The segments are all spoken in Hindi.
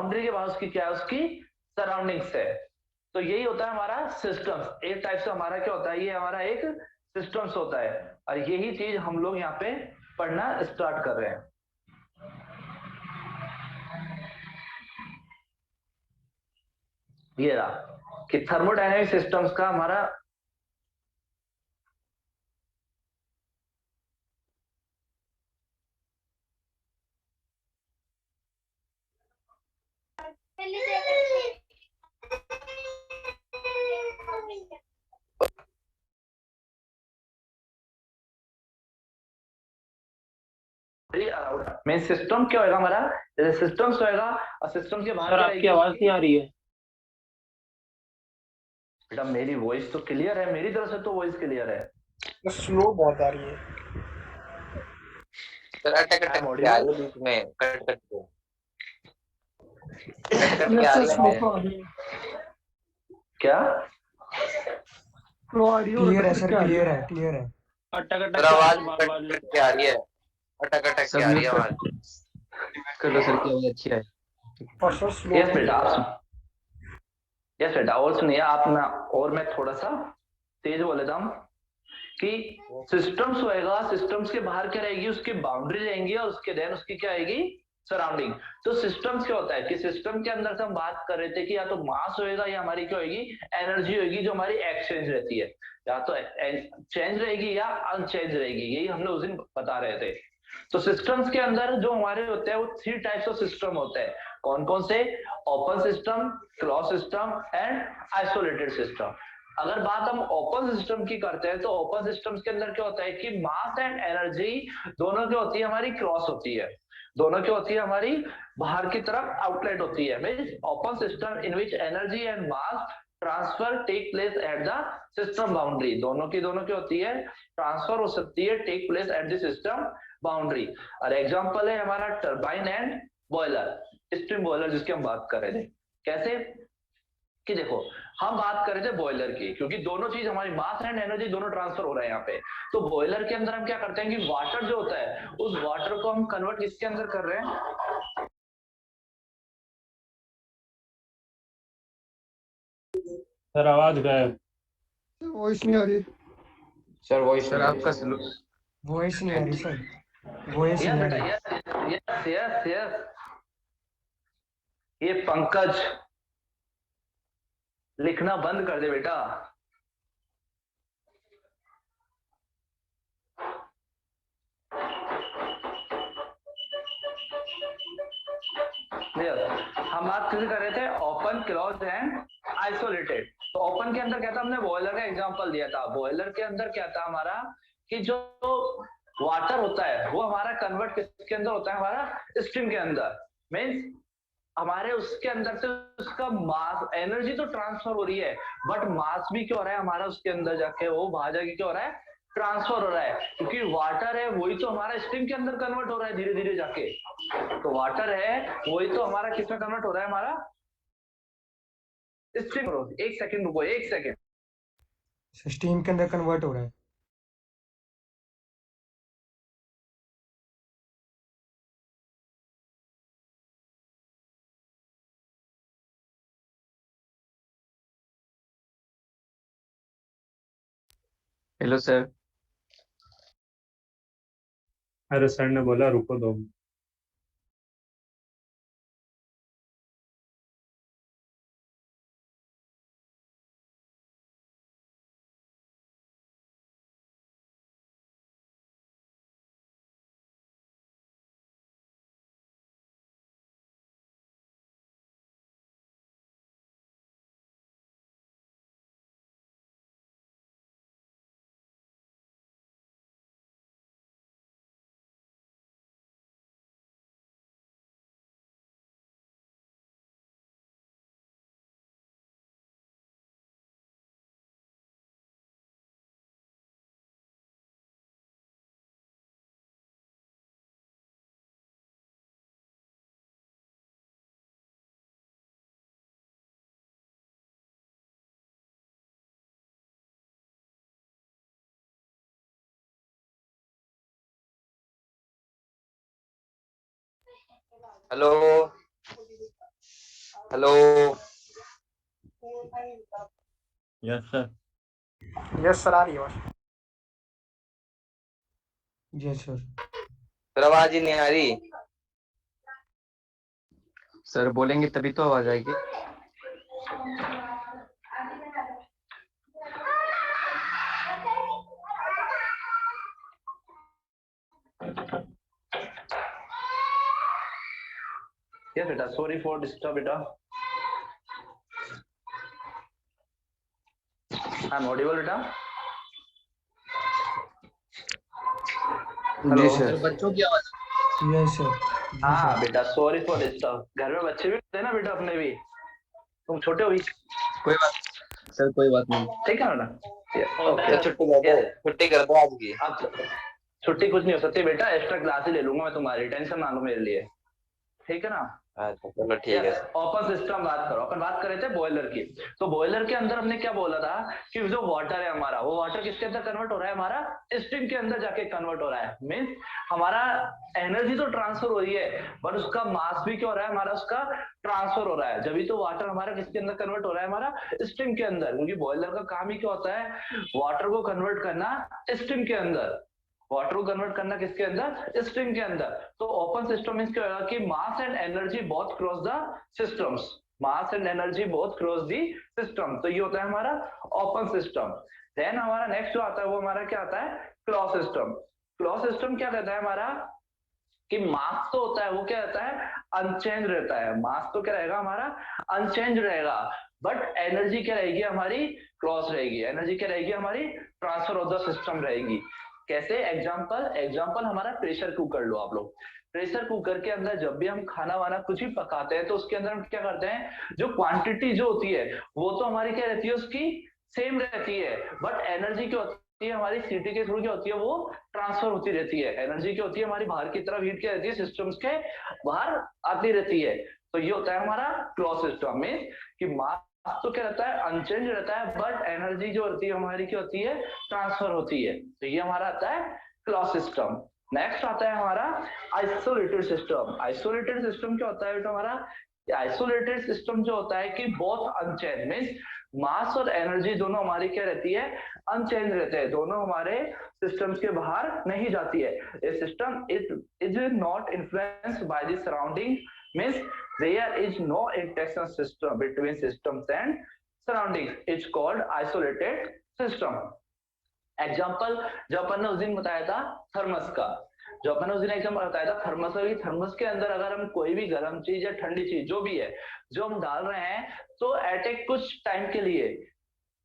बाउंड्री के बाद उसकी क्या है, उसकी सराउंडिंग्स है। तो यही होता है हमारा सिस्टम्स। एक टाइप से हमारा क्या होता है, ये हमारा एक सिस्टम्स होता है, और यही चीज हम लोग यहाँ पे पढ़ना स्टार्ट कर रहे हैं। ये रहा कि थर्मोडायनेमिक सिस्टम्स का हमारा मेन सिस्टम क्या होगा हमारा, जैसे सिस्टम्स होएगा और सिस्टम के बाहर सर क्या आपकी रहेगी, आवाज उसकी नहीं आ रही है। बेटा मेरी वॉइस तो क्लियर है, मेरी तरफ से तो वॉइस क्लियर है। स्लो बहुत आ रही है सर। अटक अटक के आ रही है बीच में, कट कट के आ रही है। क्या क्लियर है सर, क्लियर है, क्लियर है। अटक अटक सर के आवाज बार कट बार कट के आ रही है, अटक अटक के आ रही है आवाज। कर लो सर की आवाज अच्छी है। और सर स्लो यस बेटा आप, यस बेटा और सुनिए आप ना, और मैं थोड़ा सा तेज बोल लेता हूँ कि सिस्टम्स होएगा, सिस्टम्स के बाहर क्या रहेगी, उसकी बाउंड्री रहेंगी, और उसके देन उसकी क्या आएगी, सराउंडिंग। तो सिस्टम्स क्या होता है कि सिस्टम के अंदर से हम बात कर रहे थे कि या तो मास होएगा या हमारी क्या होगी, एनर्जी होगी, जो हमारी एक्सचेंज रहती है, या तो चेंज रहेगी या अनचेंज रहेगी, यही हम लोग उस दिन बता रहे थे। तो सिस्टम्स के अंदर जो हमारे होते हैं वो 3 टाइप्स ऑफ सिस्टम होते हैं। कौन कौन से, open system, close system and isolated system. अगर बात हम ओपन सिस्टम की करते हैं तो ओपन सिस्टम के अंदर क्या होता है कि मास एंड एनर्जी दोनों क्या होती है, हमारी क्रॉस होती है, दोनों क्या होती है, हमारी बाहर की तरफ आउटलेट होती है। Means open system in which energy and mass transfer take place at the system boundary, दोनों की दोनों क्या होती है, ट्रांसफर हो सकती है, take place at the system boundary. और एग्जांपल है हमारा turbine and boiler, steam boiler जिसकी हम बात कर रहे थे। कैसे कि देखो हम बात कर रहे थे बॉयलर की, क्योंकि दोनों चीज हमारी मास एंड एनर्जी दोनों ट्रांसफर हो रहा है यहाँ पे। तो बॉयलर के अंदर हम क्या करते हैं कि वाटर जो होता है उस वाटर को हम कन्वर्ट किसके अंदर कर रहे हैं, सर आवाज गायब। वॉइस नहीं आ रही सर वॉइस सर आपका स्लो। वॉइस नहीं आ रही सर, वॉइस यस नहीं आ बेटा, रही। Yes yes yes. ये पंकज लिखना बंद कर दे बेटा। हम बात किसी कर रहे थे ओपन, क्लोज एंड आइसोलेटेड। तो ओपन के अंदर क्या था, हमने बॉयलर का एग्जांपल दिया था। बॉयलर के अंदर क्या था हमारा कि जो वाटर होता है वो हमारा कन्वर्ट किसके अंदर होता है, हमारा स्टीम के अंदर। मीन्स हमारे उसके अंदर से उसका मास एनर्जी तो ट्रांसफर हो रही है, बट मास भी क्या हो रहा है हमारा उसके अंदर जाके, वो बाहर जाके क्या हो रहा है, ट्रांसफर हो रहा है, क्योंकि वाटर है वही तो हमारा स्टीम के अंदर कन्वर्ट हो रहा है धीरे धीरे जाके। तो वाटर है वही तो हमारा किसमें कन्वर्ट हो रहा है, हमारा स्टीम। एक सेकंड रुको, एक सेकंड। स्टीम के अंदर कन्वर्ट हो रहा है। Hello sir. अरे सर ने बोला रुको 2 minute. Hello hello yes sir. Yes sir, आ रही है आवाज। Yes sir. सर आवाज ही नहीं आ रही। सर बोलेंगे तभी तो आवाज आएगी। यस बेटा, सॉरी फॉर डिस्टर्ब बेटा। आई एम ऑडिबल बेटा? जी हेलो। सर। बच्चों की आवाज। Yes sir. जी हाँ सर। बेटा, सॉरी फॉर डिस्टर्ब। घर में बच्चे भी होते हैं ना बेटा, अपने भी। तुम छोटे हो भी। कोई बात सर, कोई बात नहीं। ठीक है बेटा? ओके। सर छुट्टी कर दो, छुट्टी कर दो आज की। अब छुट्टी कुछ नहीं हो सकती बेटा, एक्स्ट्रा क्लास ही ले लूंगा मैं तुम्हारी, टेंशन ना लो मेरे लिए। ठीक है ना? अच्छा चलो ठीक है सर। ओपन सिस्टम बात करो। अपन बात कर रहे थे बॉयलर की। तो बॉयलर के अंदर हमने क्या बोला था कि जो वाटर है हमारा, वो वाटर किसके अंदर कन्वर्ट हो रहा है? हमारा स्टीम के अंदर जाके कन्वर्ट हो रहा है। मीन्स हमारा एनर्जी तो ट्रांसफर हो रही है, बट उसका मास भी क्या हो रहा है हमारा? उसका ट्रांसफर हो रहा है। जब भी तो वाटर हमारा किसके अंदर कन्वर्ट हो रहा है? हमारा स्टीम के अंदर। क्योंकि बॉयलर का काम ही क्या होता है? वाटर को कन्वर्ट करना स्टीम के अंदर। वाटर को कन्वर्ट करना किसके अंदर? स्ट्रीम के अंदर। तो ओपन सिस्टम मींस क्या होगा कि mass and energy both cross the systems. Mass and energy both cross the system. तो ये होता है हमारा ओपन सिस्टम। देन हमारा नेक्स्ट जो आता है वो हमारा क्या आता है? Close system. क्लोज सिस्टम क्या कहता है हमारा? कि मास तो होता है वो क्या रहता है? अनचेंज रहता है। मास तो क्या रहेगा हमारा? अनचेंज रहेगा। बट एनर्जी क्या रहेगी हमारी? क्रॉस रहेगी। एनर्जी क्या रहेगी हमारी? ट्रांसफर ऑफ द सिस्टम रहेगी। कैसे? एग्जाम्पल हमारा प्रेशर कुकर लो आप लोग। प्रेशर कुकर के अंदर जब भी हम खाना वाना कुछ भी पकाते हैं तो उसके अंदर हम क्या करते हैं? जो क्वांटिटी जो होती है वो तो हमारी क्या रहती है? उसकी सेम रहती है। बट एनर्जी क्या होती है हमारी? सीटी के थ्रू क्या होती है? वो ट्रांसफर होती रहती है। एनर्जी क्या होती है हमारी? बाहर की तरफ हीट क्या रहती है? सिस्टम्स के बाहर आती रहती है। तो ये होता है हमारा क्लोज सिस्टम में कि मास तो क्या रहता है? अनचेंज रहता है, बट एनर्जी जो होती है हमारी क्या होती है? ट्रांसफर होती है। तो ये हमारा आता है क्लोज सिस्टम। नेक्स्ट आता है हमारा आइसोलेटेड सिस्टम। आइसोलेटेड सिस्टम क्या होता है बेटा हमारा? आइसोलेटेड सिस्टम जो होता है कि बोथ अनचेंज मींस मास और एनर्जी दोनों हमारी क्या रहती है? अनचेंज रहते हैं। दोनों हमारे सिस्टम्स के बाहर नहीं जाती है। A system is not influenced by the surrounding means there is no interaction system between systems and surroundings. It's called isolated system. Example जो अपन ने उस दिन बताया था थर्मस का, जो अपन ने उस दिन एग्जाम्पल बताया था थर्मस का, थर्मस के अंदर अगर हम कोई भी गर्म चीज या ठंडी चीज जो भी है जो हम डाल रहे हैं तो एट ए कुछ टाइम के लिए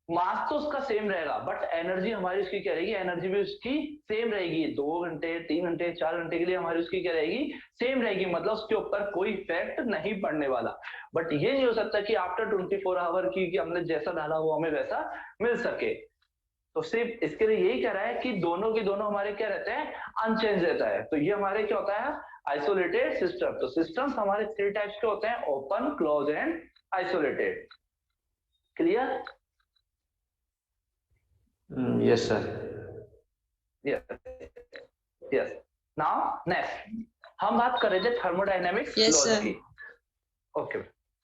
मास तो उसका सेम रहेगा, बट एनर्जी हमारी उसकी क्या रहेगी? एनर्जी भी उसकी सेम रहेगी। 2 घंटे 3 घंटे 4 घंटे के लिए हमारी उसकी क्या रहेगी? सेम रहेगी। मतलब उसके ऊपर कोई इफेक्ट नहीं पड़ने वाला। बट ये नहीं हो सकता कि आफ्टर 24 आवर की कि हमने जैसा डाला वो हमें वैसा मिल सके। तो सिर्फ इसके लिए यही कह रहा है कि दोनों के दोनों हमारे क्या रहते हैं? अनचेंज रहता है। तो ये हमारे क्या होता है? Isolated system. तो सिस्टम्स हमारे 3 टाइप्स के होते हैं, open, close and isolated. Clear? Yes sir. Yes. Now next हम बात कर रहे थे थर्मोडायनेमिक्स Yes, लॉज sir. की। Okay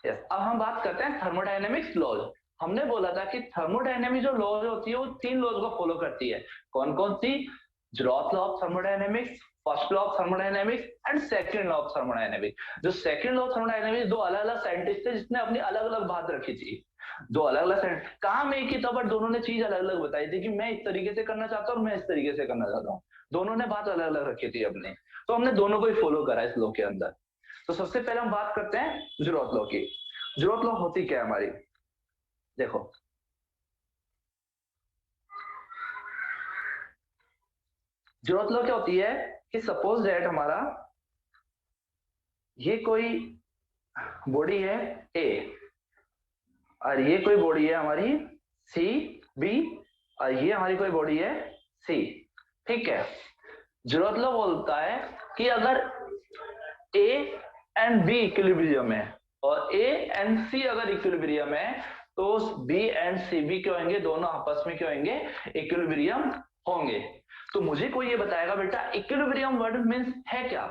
yes. अब हम बात करते हैं थर्मोडायनेमिक्स लॉज। हमने बोला था कि थर्मोडायनेमिक जो लॉज होती है वो 3 लॉज को फॉलो करती है। कौन कौन सी? Zeroth law of thermodynamics, first law of thermodynamics and second law of thermodynamics. जो सेकंड लॉ ऑफ थर्मोडायनेमिक्स दो अलग अलग साइंटिस्ट थे जिसने अपनी अलग अलग बात रखी थी। दो अलग अलग काम एक ही था, बट दोनों ने चीज अलग अलग बताई थी कि मैं इस तरीके से करना चाहता हूँ और मैं इस तरीके से करना चाहता हूँ। दोनों ने बात अलग अलग रखी थी अपने, तो हमने दोनों को ही फॉलो करा इस लॉ के अंदर। तो सबसे पहले हम बात करते हैं ज़ेरोथ लॉ की। ज़ेरोथ लॉ होती क्या है हमारी? देखो ज़ेरोथ लॉ क्या होती है कि सपोज दैट हमारा ये कोई बॉडी है ए और ये कोई बॉडी है हमारी सी बी और ये हमारी कोई बॉडी है सी। ठीक है। ज़ेरोथ लॉ बोलता है कि अगर ए एंड बी इक्विलिब्रियम है और ए एंड सी अगर इक्विलिब्रियम है तो बी एंड सी भी क्या होंगे? दोनों आपस में क्या होंगे? इक्विलिब्रियम होंगे। तो मुझे कोई ये बताएगा बेटा इक्विलिब्रियम वर्ड मींस है क्या?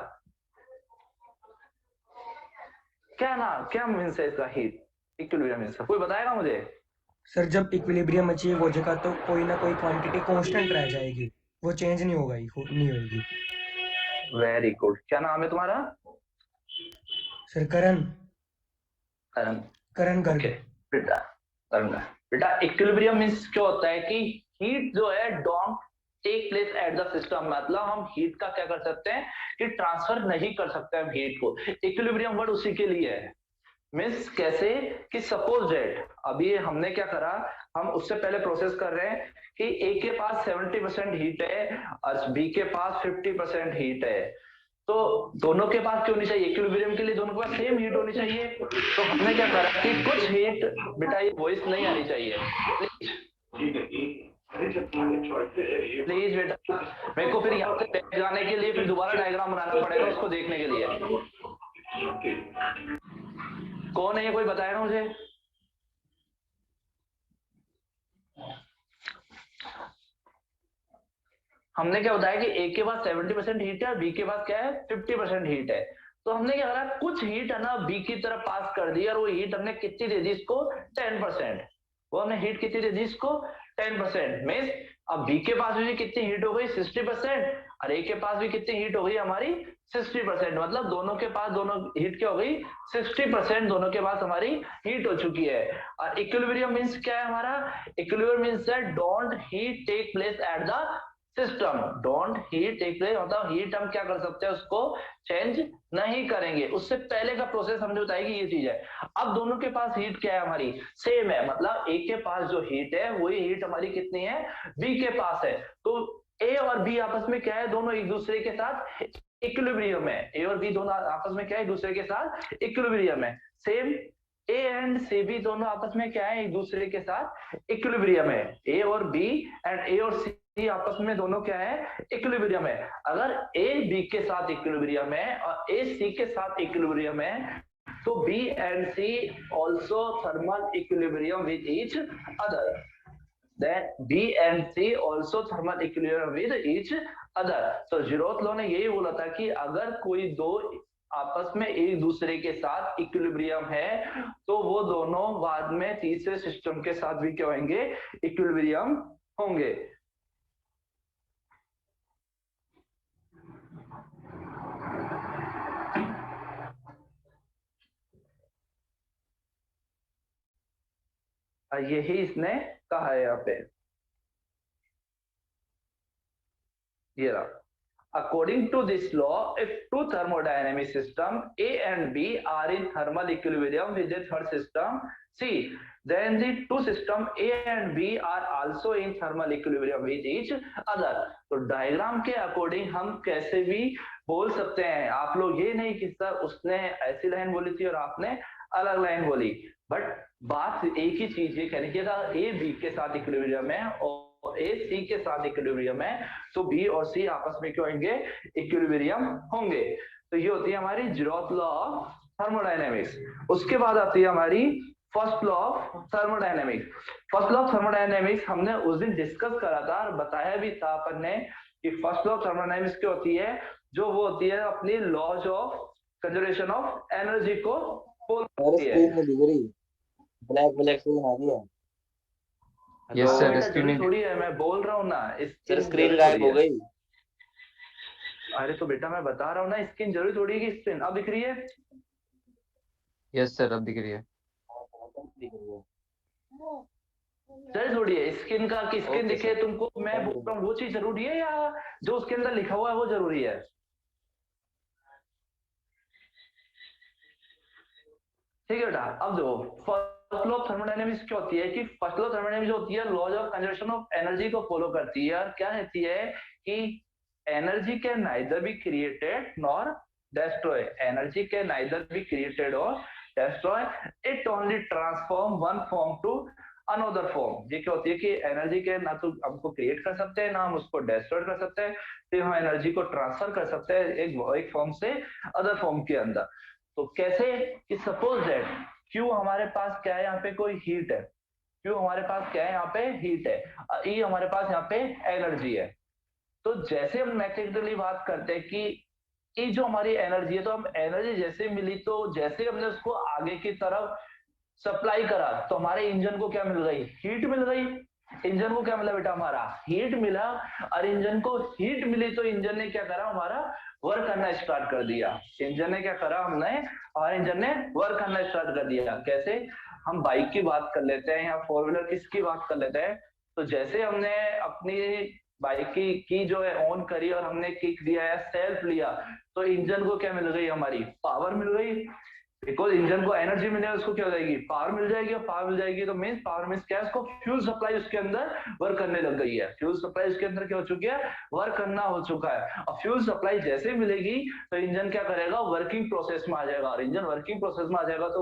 क्या मीन्स है इसका हीट इक्विलिब्रियम मीन्स कोई बताएगा मुझे? सर जब इक्विलिब्रियम अचीव हो जाएगा तो कोई ना कोई क्वांटिटी कांस्टेंट रह जाएगी, वो चेंज नहीं होगा नहीं होगी। वेरी गुड, क्या नाम है तुम्हारा? सर करण करण। करण गर्ग। ओके बेटा, करण बेटा इक्विलिब्रियम मीन्स क्या होता है कि हीट जो है don't take place at the system, मतलब हम हीट का क्या कर सकते हैं कि ट्रांसफर नहीं कर सकते हम हीट को। इक्विलिब्रियम वर्ड उसी के लिए है। मीन्स कैसे कि सपोज डेट अभी हमने क्या करा, हम उससे पहले प्रोसेस कर रहे हैं कि ए के पास 70% हीट है और बी के पास 50% हीट है, तो दोनों के पास क्यों नहीं चाहिए? इक्विलिब्रियम के लिए दोनों के पास सेम हीट होनी चाहिए। तो हमने क्या करा कि कुछ हीट, बेटा ये वॉइस नहीं आनी चाहिए प्लीज बेटा, मेरे को फिर यहाँ से बैठ जाने के लिए फिर दोबारा डायग्राम बनाना पड़ेगा उसको देखने के लिए। कौन है ये, कोई बताएगा मुझे? हमने क्या बताया कि ए के पास 70% हीट है और बी के पास क्या है 50% हीट है। तो हमने क्या करा, कुछ हीट है ना बी की तरफ पास कर दी और वो हीट हमने कितनी दे दी इसको 10%। वो हमने हीट कितनी दे दी इसको 10%। मींस अब बी के पास भी कितनी हीट हो गई 60% और ए के पास भी कितनी हीट हो गई हमारी 60%, मतलब दोनों के पास दोनों हीट क्या हो गई 60%, दोनों के पास हमारी हीट हो चुकी है। और इक्विलिब्रियम मींस क्या है हमारा? Equilibrium means that don't heat take place at the system. Don't heat take place मतलब हीट हम क्या कर सकते हैं उसको चेंज नहीं करेंगे। उससे पहले का प्रोसेस हमने बताया कि ये चीज है। अब दोनों के पास हीट क्या है हमारी सेम है, मतलब ए के पास जो हीट है वही हीट हमारी कितनी है बी के पास है। तो ए और बी आपस में क्या है, दोनों एक दूसरे के साथ इक्विलिब्रियम है। ए और बी दोनों आपस में क्या है एक दूसरे के साथ इक्विलिब्रियम है। Same A and C B दोनों आपस में क्या है एक दूसरे के साथ इक्विलिब्रियम है। ए और बी एंड ए और सी आपस में दोनों क्या है इक्विलिब्रियम है। अगर ए बी के साथ इक्विलिब्रियम है और ए सी के साथ इक्विलिब्रियम है तो B and C also thermal equilibrium with each other. then B and C also thermal equilibrium with each other। तो जीरोथ लॉ ने यही बोला था कि अगर कोई दो आपस में एक दूसरे के साथ इक्विलिब्रियम है तो वो दोनों बाद में तीसरे सिस्टम के साथ भी क्या होंगे इक्विलिब्रियम होंगे। यही इसने कहा है यहाँ पे, ये रहा। According to this law, if two thermodynamic systems A and B are in thermal equilibrium with a third system C, then the two systems A and B are also in thermal equilibrium with each other। तो डायग्राम के अकॉर्डिंग हम कैसे भी बोल सकते हैं। आप लोग ये नहीं कि सर उसने ऐसी लाइन बोली थी और आपने अलग लाइन बोली, बट बात एक ही चीज ये कहने की ए बी के साथ इक्विलिब्रियम है और ए सी के साथ इक्विलिब्रियम है, तो बी और सी आपस में क्या होंगे इक्विलिब्रियम होंगे। तो ये होती है हमारी जीरोथ लॉ ऑफ थर्मोडायनेमिक्स। उसके बाद आती है हमारी first law of thermodynamics. First law of thermodynamics हमने उस दिन डिस्कस करा था और बताया भी था अपन ने कि फर्स्ट लॉ ऑफ थर्मोडायनेमिक्स क्या होती है, जो वो होती है अपनी laws of conservation of energy को फॉलो करती है। ब्लैक ब्लैक स्क्रीन आ रही है। यस सर, स्क्रीन थोड़ी है, मैं बोल रहा हूँ ना सर स्क्रीन गायब हो गई। अरे तो बेटा मैं बता रहा हूँ ना स्क्रीन जरूरी थोड़ी है कि स्क्रीन अब दिख रही है। यस सर, अब दिख रही है। जरूरी थोड़ी है स्क्रीन का कि स्क्रीन दिखे तुमको, मैं बोल रहा हूँ वो चीज जरूरी है या जो उसके अंदर लिखा हुआ है वो जरूरी है। ठीक है बेटा, अब देखो फर्स्ट लॉ ऑफ थर्मोडायनेमिक्स क्या होती है कि फर्स्ट लॉ ऑफ थर्मोडायनेमिक्स जो होती है laws of conservation of energy को फॉलो करती है। और क्या कहती है कि energy can neither be created nor destroy, energy can neither be created और destroy, it only transform one form to another form. ये क्या होती है कि एनर्जी के ना तो हमको क्रिएट कर सकते हैं ना हम उसको डिस्ट्रॉय कर सकते हैं, फिर हम एनर्जी को ट्रांसफर कर सकते हैं एक फॉर्म से अदर फॉर्म के अंदर। तो कैसे कि सपोज दैट क्यों हमारे पास क्या है यहाँ पे कोई हीट है, क्यों हमारे पास क्या है यहाँ पे हीट है, ई हमारे पास यहाँ पे एनर्जी है। तो जैसे हम मैथमेटिकली बात करते हैं कि ये जो हमारी एनर्जी है, तो हम एनर्जी जैसे मिली तो जैसे हमने उसको आगे की तरफ सप्लाई करा तो हमारे इंजन को क्या मिल गई, हीट मिल गई। इंजन को क्या मिला बेटा, हमारा हीट मिला। और इंजन को हीट मिली तो इंजन ने क्या करा, हमारा वर्क करना स्टार्ट कर दिया। इंजन ने क्या करा, हमारे इंजन ने वर्क करना स्टार्ट कर दिया। कैसे, हम बाइक की बात कर लेते हैं या फोर व्हीलर किसकी बात कर लेते हैं। तो जैसे हमने अपनी बाइक की जो है ऑन करी और हमने किक दिया है, सेल्फ लिया, तो इंजन को क्या मिल गई, हमारी पावर मिल गई। बिकॉज इंजन को एनर्जी मिले, उसको क्या हो जाएगी, पावर मिल जाएगी। और पावर मिल जाएगी तो मीन्स पावर मीन्स क्या है, उसको फ्यूल सप्लाई उसके अंदर वर्क करने लग गई है। फ्यूल सप्लाई उसके अंदर क्या हो चुकी है, वर्क करना हो चुका है। और फ्यूल सप्लाई जैसे मिलेगी तो इंजन क्या करेगा, वर्किंग प्रोसेस में आ जाएगा। और इंजन वर्किंग प्रोसेस में आ जाएगा तो